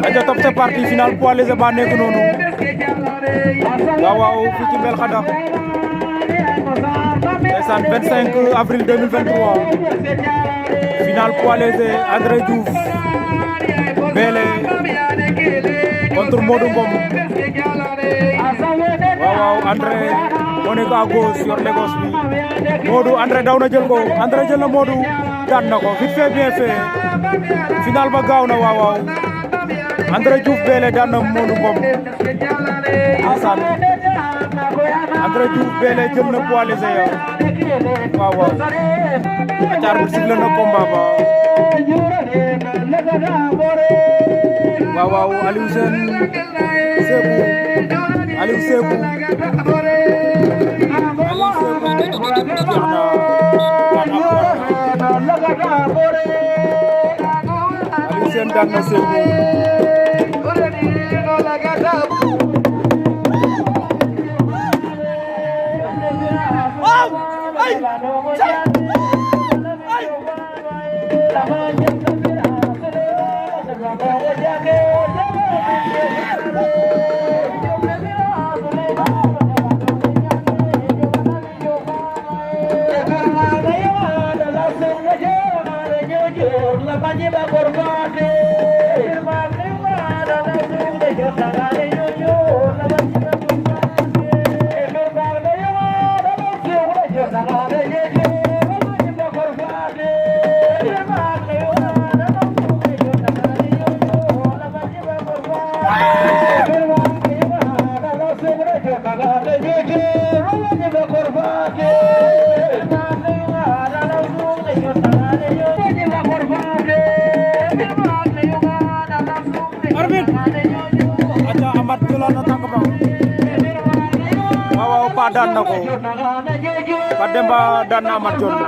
aja top c'est parti final poids léger ba nekk noonu waaw waaw fii ci Mbel Khadax ndeysaan 25 avril 2023 final poids léger André Diouf Bélé contre Modou Ngom waaw waaw André moo nekk à gauche yor Lagos bi Modou André daw na jël ko André jël na Modou daan na ko vite fait bien fait final ba gaaw na waaw waaw André Diouf Bélé daan na Modou Ngom ndeysaan André Diouf Bélé jël na poids léger ya waaw waaw acaar bu sifflé na combat ba waaw waaw Aliou Sène Sékou Aliou Sékou Aliou Sène daan na Sékou Pa daan na ko Pa Demba daan na Amath Dione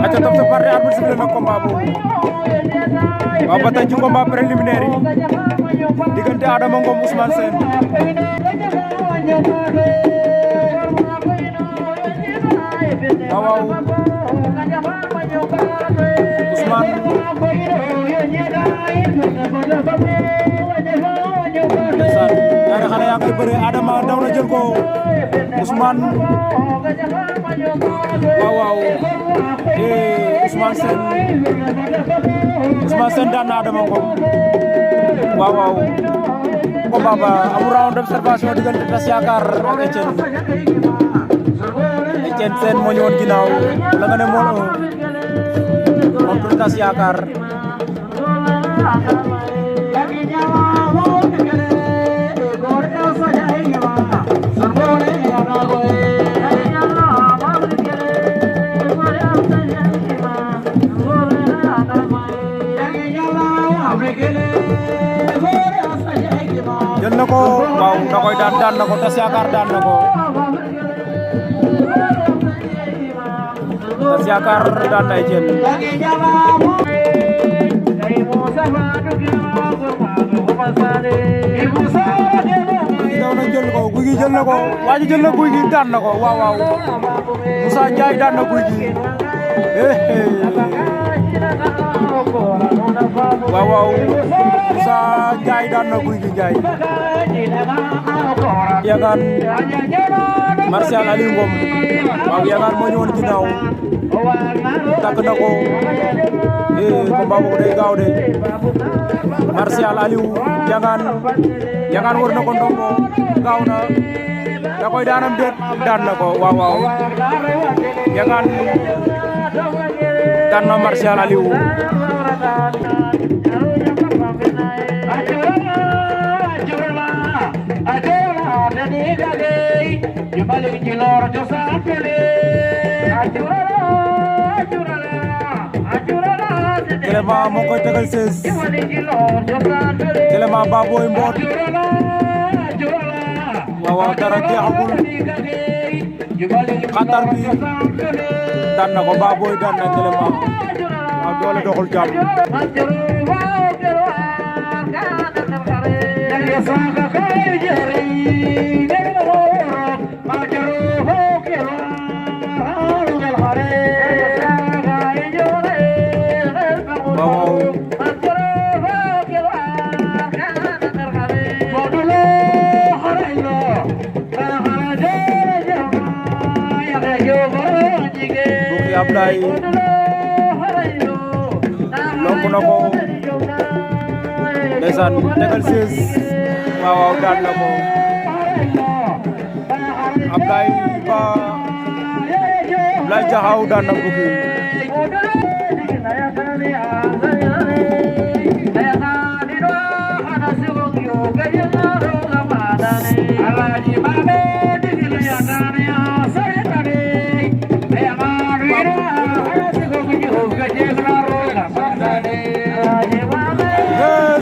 aca top separé arbitre sifflé na combat boobu waaw ba tey ci combat préliminaire yi diggante Adama Ngom Ousmane Sène waaw Ousmane ndeysaan ñaari xale yaa ngi bëre Adama daw na jël ko Ousmane waaw Ousmane Sène daan na Adama Ngom waaw combat ba amul round d'observation diggante Tas Yakar ak Etienne Sène moo ñëwoon ginnaaw la nga ne mool moom pour Tas Yakar jël na ko waaw da koy daan na ko Tas Yakar daan na ko Tas Yakar daan na Etienne daw na jël ko Gouy Gui jël na ko waa ji jël na Gouy Gui daan na ko waaw Moussa Ndiaye daan na Gouy Gui waaw Moussa Ndiaye daan na Gouy Gui Ndiaye Yangaan Martial Aliou Ngom waaw Yangaan moo ñëwoon ginnaaw takk na ko combat boobu day gaaw de Martial Aliou Yangaan war na ko ndombo gaaw na da koy daanam déet daan na ko waaw Yangaan daan na Martial Aliou Kéléma moo koy tegal 16 Kéléma Baboy Mbot waaw dara jeexagul xatar bi daan na ko Baboy daan na Kéléma waaw doole doxul jàmm Bouki Ablaye lonk na ko ndeysaan tegal 16 waaw daan na ko Ablaye Jaxaw daan na Bouki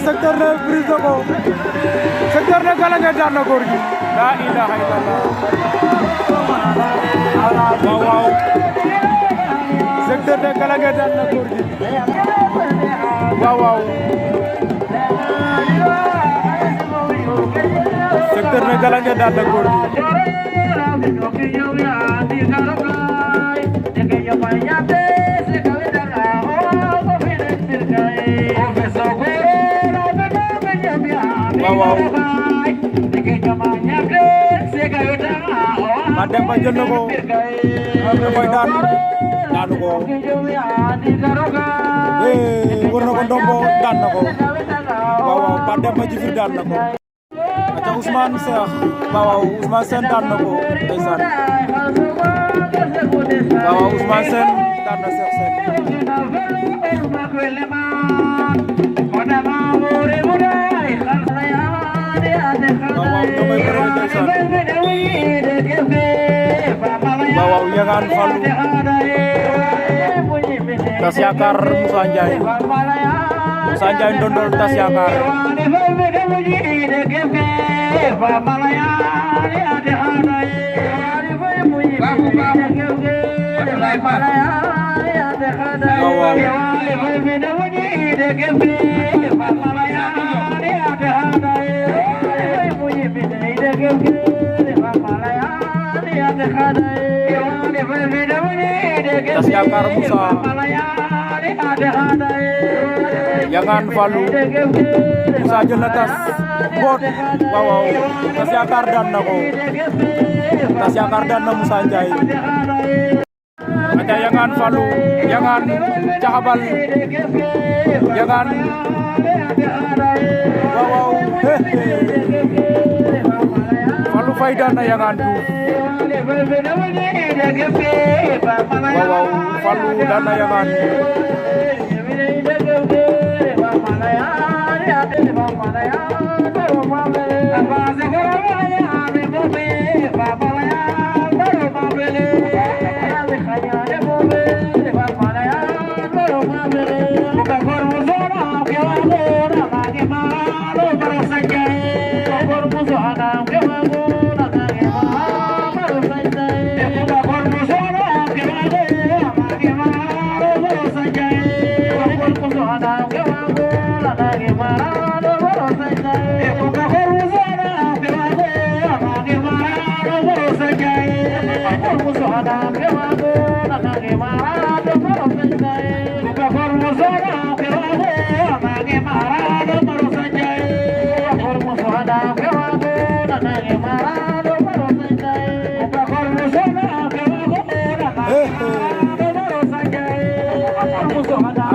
secteur ne brise na ko secteur ne Galangué daan na góor gi la ilaha illallah waaw secteur ne Galangué daan na góor gi waaw secteur ne Galangué daan na góor gi waaw Mademba jël na ko da koy daanu ko war na ko ndombo daan na ko waaw Mademba Djifir daan na ko aca Ousmane Cheikh waaw Ousmane Sène daan na ko ndeysaan waaw Ousmane Sène daan na Cheikh Sène waaw Yangaan Fallou Tas Yakar Moussa Ndiaye ndondol Tas Yakar Tas Yakar Musa Yangan Fallou Musa jël na tas boot waaw Tas Yakar daan na ko Tas Yakar daan na Musa Ndiaye aja Yangan Fallou Yangan caxabal Yangan waaw Fallou Faye daan na Yangan waaw Fallou daan na Yangan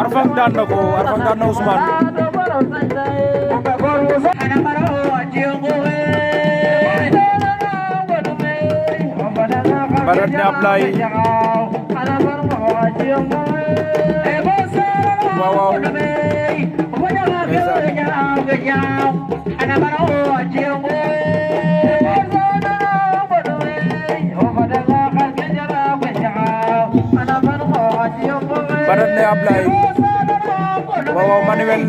Arfang daan na ko Arfang daan na Ousmane Barat ne Ablaye waaw Barat ne Ablaye waaw Manuel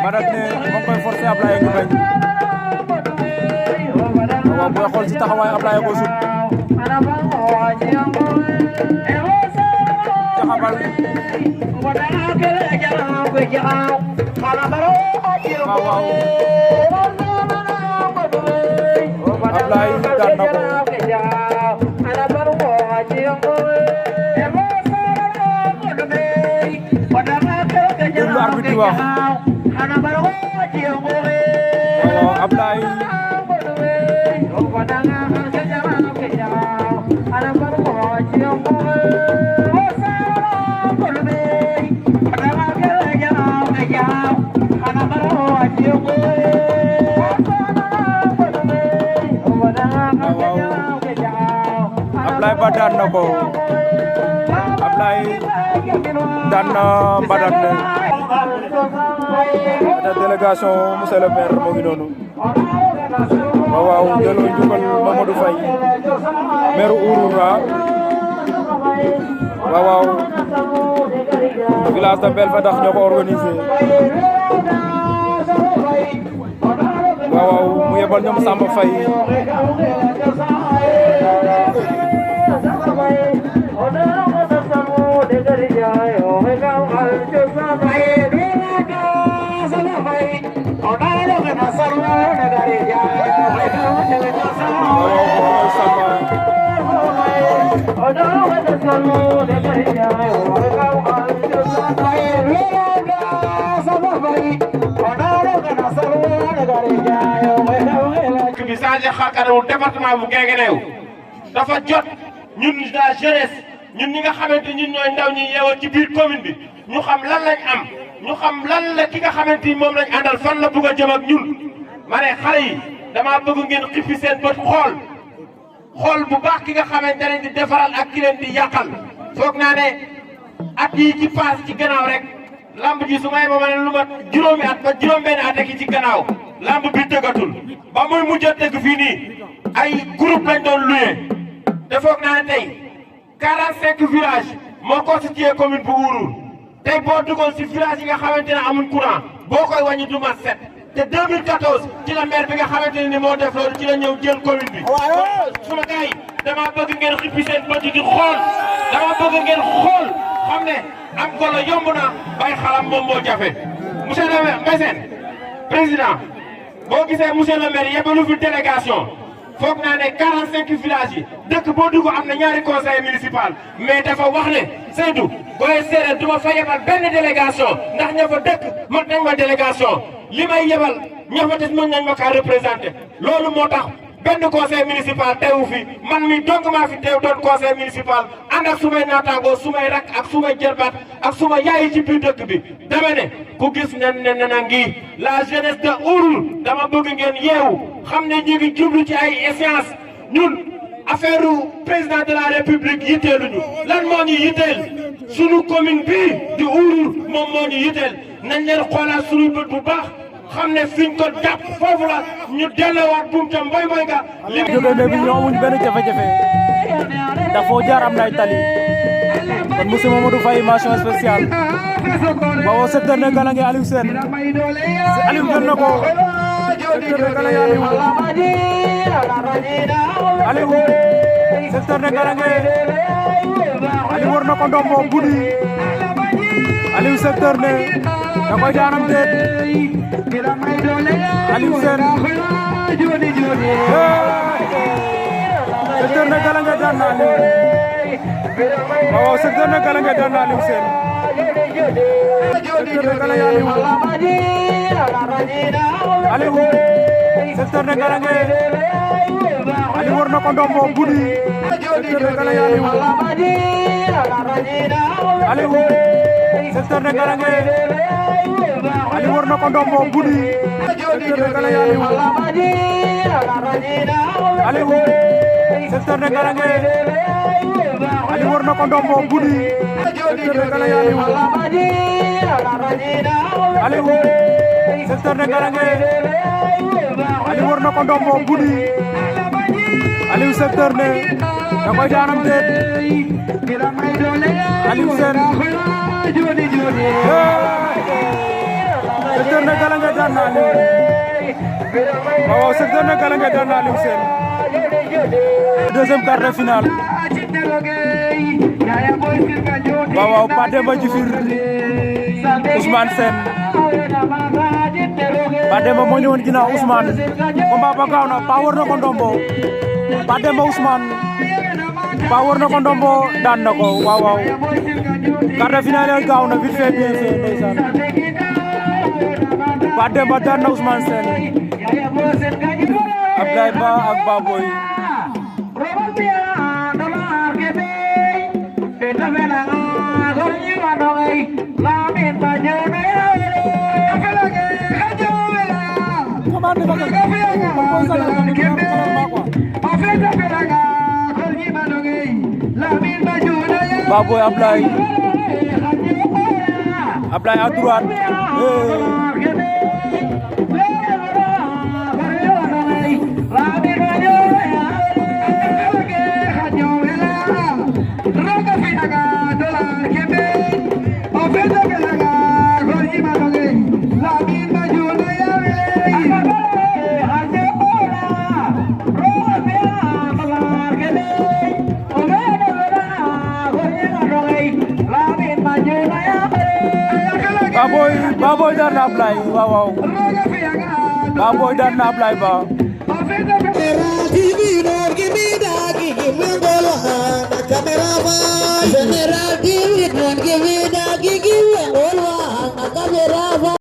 Barat ne moo koy forcer Ablaye ngi bañ waaw booy xool ci taxawaay Ablaye ko sut caxabal waaw Ablaye daan na ko déglu arbitre bi wax waaw Ablaye Ablaye ba daan na ko Ablaye daan na Badat ne da délégation monsieur le maire moo ngi noonu waaw delloo njukkal Mamadou Faye maire Ouroura waaw village de Belfadax ñoo ko organisé waaw mu yebal ñoom Samba Faye bi changé xar kanamu département bu Guinguinéo dafa jot ñun la jeunesse ñun ñi nga xamante ñun ñooy ndaw ñi yeewal ci biir commune bi ñu xam lan lañ am ñu xam lan la ki nga xamante ni moom lañ àndal fan la bëgg a jëm ak ñun ma ne xale yi damaa bëgg ngeen xippi seen bët xool bu baax ki nga xamante ne di defaral ak ki leen di yàqal foog naa ne at yi ci paas ci gannaaw rek lamb ji su may ba ma ne lu mat juróomi at ba juróom-benn at ak ci gannaaw lamb bi tëggatul ba muy mujj a tëgg fii nii ay groupe lañ doon loué te foog naa ne tey 45 villages moo constitué commune bu Ourour tey boo duggoon si village yi nga xamante ne amuñ courant boo koy wàññi du mat 7 te 2014 ci la maire bi nga xamante ni moo def loolu ci la ñëw jël commune bi. suma gars yi dama bëgg ngeen xippi seen bët di xool dama bëgg ngeen xool xam ne am golo yomb na bay xalam moom moo jafe. monsieur le maire Mbessène président boo gisee monsieur le maire yebalu fi délégation foog naa ne 45 villages yi dëkk boo dugg am na ñaari conseil municipal mais dafa wax ne Seydou booy séeréer du ma fa yebal benn délégation ndax ña fa dëkk mat nañ ma délégation li may yebal ña fa des mën nañ ma kaa représenté loolu moo tax benn conseil municipal teewu fi man mi donc maa fi teew doon conseil municipal ànd ak sumay naataangoo sumay rak ak sumay jërbaat ak suma yaayi ci biir dëkk bi dama ne ku gis ne na ngi la jeunesse de Ourou dama bëgg ngeen yeewu xam ne ñu ngi jublu ci ay échéances ñun affaire président de la république yitteeluñu lan moo ñu yitteel sunu commune bii di Ourou moom moo ñu yitteel nañ leen xoolaat sunu bët bu baax xam ne fiñ ko jàpp foofu la ñu delloowaat buum ca mboy mboy ga li jóge ne bi ñoo amuñ benn jafe-jafe ndax foo jaar am na ay tali kon monsieur Mamadou Faye mention spéciale ba secteur ne Galangué Aliou Sène Aliou jël na ko secteur ne Galangué Aliou secteur ne Galangué Aliou war na ko ndombo guddi Aliou secteur ne da koy daanam déet Aliou Sène secteur ne Galangué daan na Aliou waaw secteur ne Galangué daan na Aliou Sène secteur ne Galangué Aliou secteur ne Galangué Aliou war na ko ndombo guddi secteur ne Galangué Aliou secteur ne Galangué Aliou war na ko ndombo guddi secteur ne Galangué Aliou secteur ne Galangué Aliou war na ko ndombo guddi secteur ne Galangué Aliou secteur ne Galangué Aliou war na ko ndombo guddi Aliou secteur ne da koy daanam déet Aliou Sène secteur ne Galangué daan na Aliou waaw secteur ne Galangué daan na Aliou Sène deuxième quart de finale waaw Pathé Demba Djifir Ousmane Sène Pathé Demba moo ñëwoon ginnaaw Ousmane combat ba gaaw na Pa war na ko ndombo Pathé Demba Ousmane Pa war na ko ndombo daan na ko waaw quart de finale gaaw na vite fait bien fait ndeysaan Pathé Demba daan na Ousmane Sène Ablaye Ba ak Baboy Baboy Ablaye à droite Baboy daan na Ablaye waaw Baboy daan na Ablaye Ba